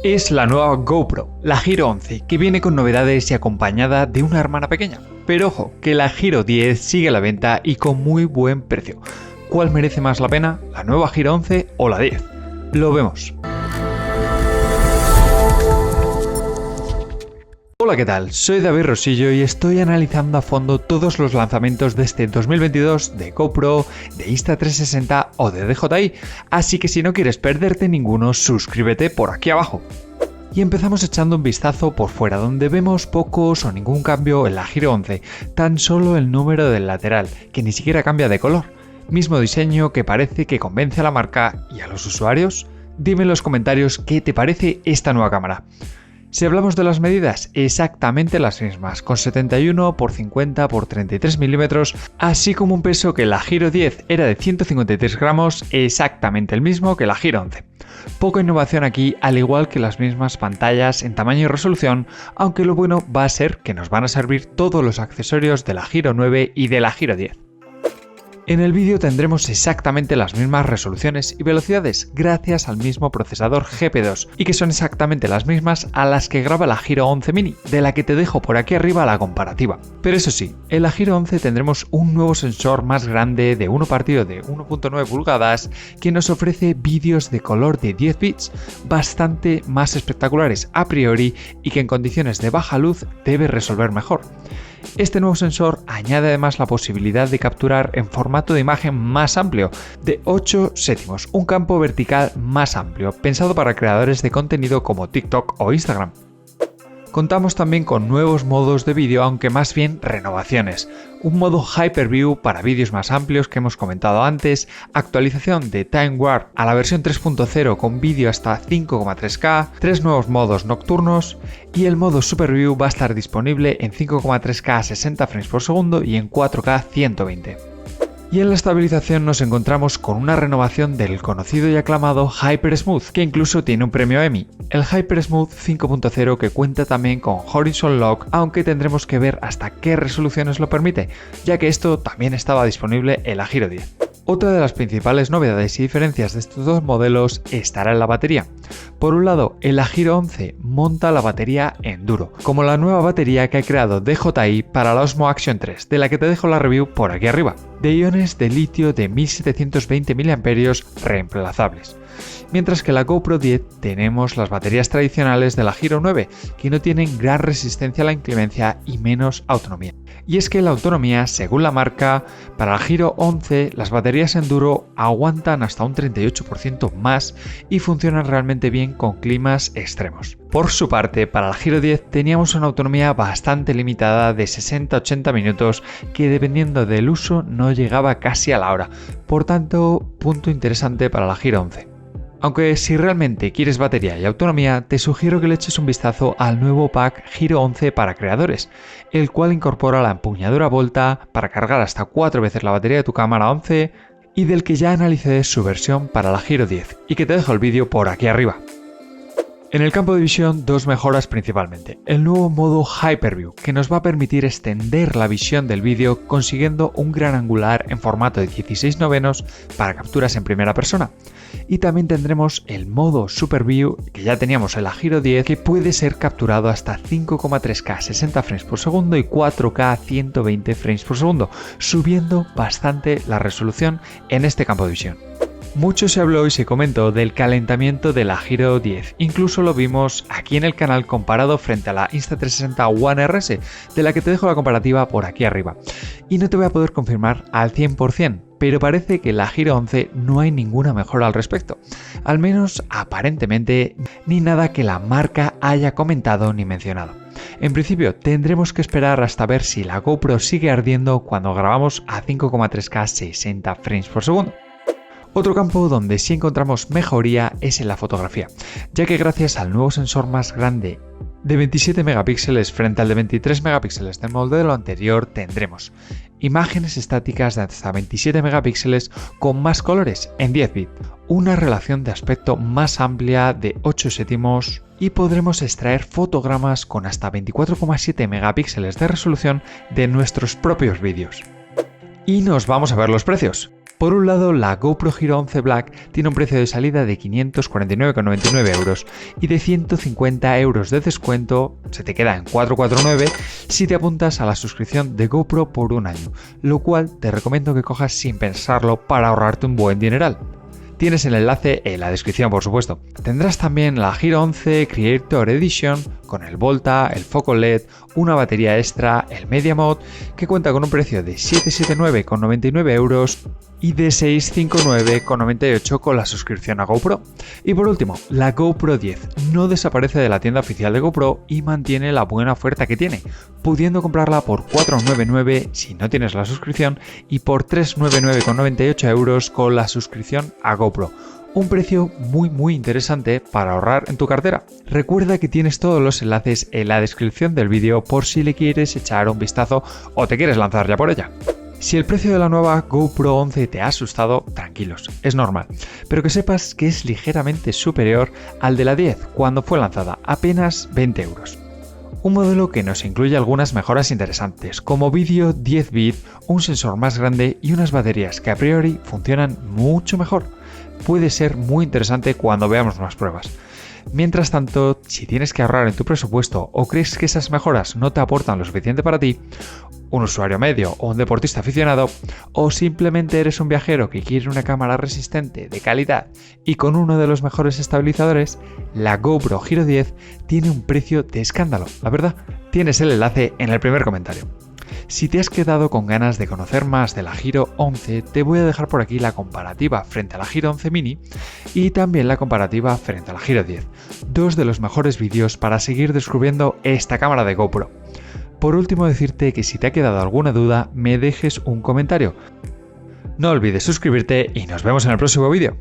Es la nueva GoPro, la Hero 11, que viene con novedades y acompañada de una hermana pequeña. Pero ojo, que la Hero 10 sigue a la venta y con muy buen precio. ¿Cuál merece más la pena, la nueva Hero 11 o la 10? Lo vemos. Hola, ¿qué tal? Soy David Rosillo y estoy analizando a fondo todos los lanzamientos de este 2022 de GoPro, de Insta360 o de DJI, así que si no quieres perderte ninguno, suscríbete por aquí abajo. Y empezamos echando un vistazo por fuera, donde vemos pocos o ningún cambio en la Hero 11, tan solo el número del lateral, que ni siquiera cambia de color. Mismo diseño que parece que convence a la marca y a los usuarios. Dime en los comentarios qué te parece esta nueva cámara. Si hablamos de las medidas, exactamente las mismas, con 71 x 50 x 33 milímetros, así como un peso que la Hero 10 era de 153 gramos, exactamente el mismo que la Hero 11. Poca innovación aquí, al igual que las mismas pantallas en tamaño y resolución, aunque lo bueno va a ser que nos van a servir todos los accesorios de la Hero 9 y de la Hero 10. En el vídeo tendremos exactamente las mismas resoluciones y velocidades gracias al mismo procesador GP2 y que son exactamente las mismas a las que graba la Hero 11 Mini, de la que te dejo por aquí arriba la comparativa. Pero eso sí, en la Hero 11 tendremos un nuevo sensor más grande de 1 partido de 1.9 pulgadas que nos ofrece vídeos de color de 10 bits bastante más espectaculares a priori y que en condiciones de baja luz debe resolver mejor. Este nuevo sensor añade además la posibilidad de capturar en formato de imagen más amplio, de 8 séptimos, un campo vertical más amplio, pensado para creadores de contenido como TikTok o Instagram. Contamos también con nuevos modos de vídeo, aunque más bien renovaciones. Un modo Hyperview para vídeos más amplios que hemos comentado antes, actualización de Time Warp a la versión 3.0 con vídeo hasta 5,3K, 3 nuevos modos nocturnos y el modo Superview va a estar disponible en 5,3K a 60 frames por segundo y en 4K 120. Y en la estabilización nos encontramos con una renovación del conocido y aclamado Hyper Smooth, que incluso tiene un premio Emmy. El Hyper Smooth 5.0 que cuenta también con Horizon Lock, aunque tendremos que ver hasta qué resoluciones lo permite, ya que esto también estaba disponible en la Hero 10. Otra de las principales novedades y diferencias de estos dos modelos estará en la batería. Por un lado, en la Hero 11 monta la batería Enduro, como la nueva batería que ha creado DJI para la Osmo Action 3, de la que te dejo la review por aquí arriba, de iones de litio de 1720 mAh reemplazables. Mientras que en la GoPro 10 tenemos las baterías tradicionales de la Hero 9, que no tienen gran resistencia a la inclemencia y menos autonomía. Y es que la autonomía, según la marca, para la Hero 11 las baterías Enduro aguantan hasta un 38% más y funcionan realmente bien con climas extremos. Por su parte, para la Hero 10 teníamos una autonomía bastante limitada de 60-80 minutos que dependiendo del uso no llegaba casi a la hora, por tanto, punto interesante para la Hero 11. Aunque si realmente quieres batería y autonomía, te sugiero que le eches un vistazo al nuevo pack Hero 11 para creadores, el cual incorpora la empuñadura Volta para cargar hasta 4 veces la batería de tu cámara 11 y del que ya analicé su versión para la Hero 10 y que te dejo el vídeo por aquí arriba. En el campo de visión, dos mejoras principalmente. El nuevo modo Hyperview, que nos va a permitir extender la visión del vídeo consiguiendo un gran angular en formato de 16:9 para capturas en primera persona. Y también tendremos el modo Superview, que ya teníamos en la Hero 10, que puede ser capturado hasta 5,3K 60 frames por segundo y 4K 120 frames por segundo, subiendo bastante la resolución en este campo de visión. Mucho se habló y se comentó del calentamiento de la Hero 10, incluso lo vimos aquí en el canal comparado frente a la Insta360 One RS, de la que te dejo la comparativa por aquí arriba. Y no te voy a poder confirmar al 100%, pero parece que en la Hero 11 no hay ninguna mejora al respecto, al menos aparentemente ni nada que la marca haya comentado ni mencionado. En principio tendremos que esperar hasta ver si la GoPro sigue ardiendo cuando grabamos a 5,3K 60 frames por segundo. Otro campo donde sí encontramos mejoría es en la fotografía, ya que gracias al nuevo sensor más grande de 27 megapíxeles frente al de 23 megapíxeles del modelo anterior tendremos imágenes estáticas de hasta 27 megapíxeles con más colores en 10 bits, una relación de aspecto más amplia de 8 séptimos y podremos extraer fotogramas con hasta 24,7 megapíxeles de resolución de nuestros propios vídeos. Y nos vamos a ver los precios. Por un lado, la GoPro Hero 11 Black tiene un precio de salida de 549,99 euros y de 150 euros de descuento se te queda en 449 si te apuntas a la suscripción de GoPro por un año, lo cual te recomiendo que cojas sin pensarlo para ahorrarte un buen dineral. Tienes el enlace en la descripción, por supuesto. Tendrás también la Hero 11 Creator Edition con el Volta, el foco LED, una batería extra, el Media Mod, que cuenta con un precio de 779,99 euros y de 659,98 con la suscripción a GoPro. Y por último, la GoPro 10 no desaparece de la tienda oficial de GoPro y mantiene la buena oferta que tiene, pudiendo comprarla por 499 si no tienes la suscripción y por 399,98 euros con la suscripción a GoPro. Un precio muy interesante para ahorrar en tu cartera. Recuerda que tienes todos los enlaces en la descripción del vídeo por si le quieres echar un vistazo o te quieres lanzar ya por ella. Si el precio de la nueva GoPro 11 te ha asustado, tranquilos, es normal, pero que sepas que es ligeramente superior al de la 10 cuando fue lanzada, apenas 20 euros. Un modelo que nos incluye algunas mejoras interesantes, como vídeo 10 bit, un sensor más grande y unas baterías que a priori funcionan mucho mejor. Puede ser muy interesante cuando veamos unas pruebas. Mientras tanto, si tienes que ahorrar en tu presupuesto o crees que esas mejoras no te aportan lo suficiente para ti, un usuario medio o un deportista aficionado, o simplemente eres un viajero que quiere una cámara resistente, de calidad y con uno de los mejores estabilizadores, la GoPro Hero 10 tiene un precio de escándalo, la verdad. Tienes el enlace en el primer comentario. Si te has quedado con ganas de conocer más de la Hero 11, te voy a dejar por aquí la comparativa frente a la Hero 11 Mini y también la comparativa frente a la Hero 10, dos de los mejores vídeos para seguir descubriendo esta cámara de GoPro. Por último, decirte que si te ha quedado alguna duda, me dejes un comentario. No olvides suscribirte y nos vemos en el próximo vídeo.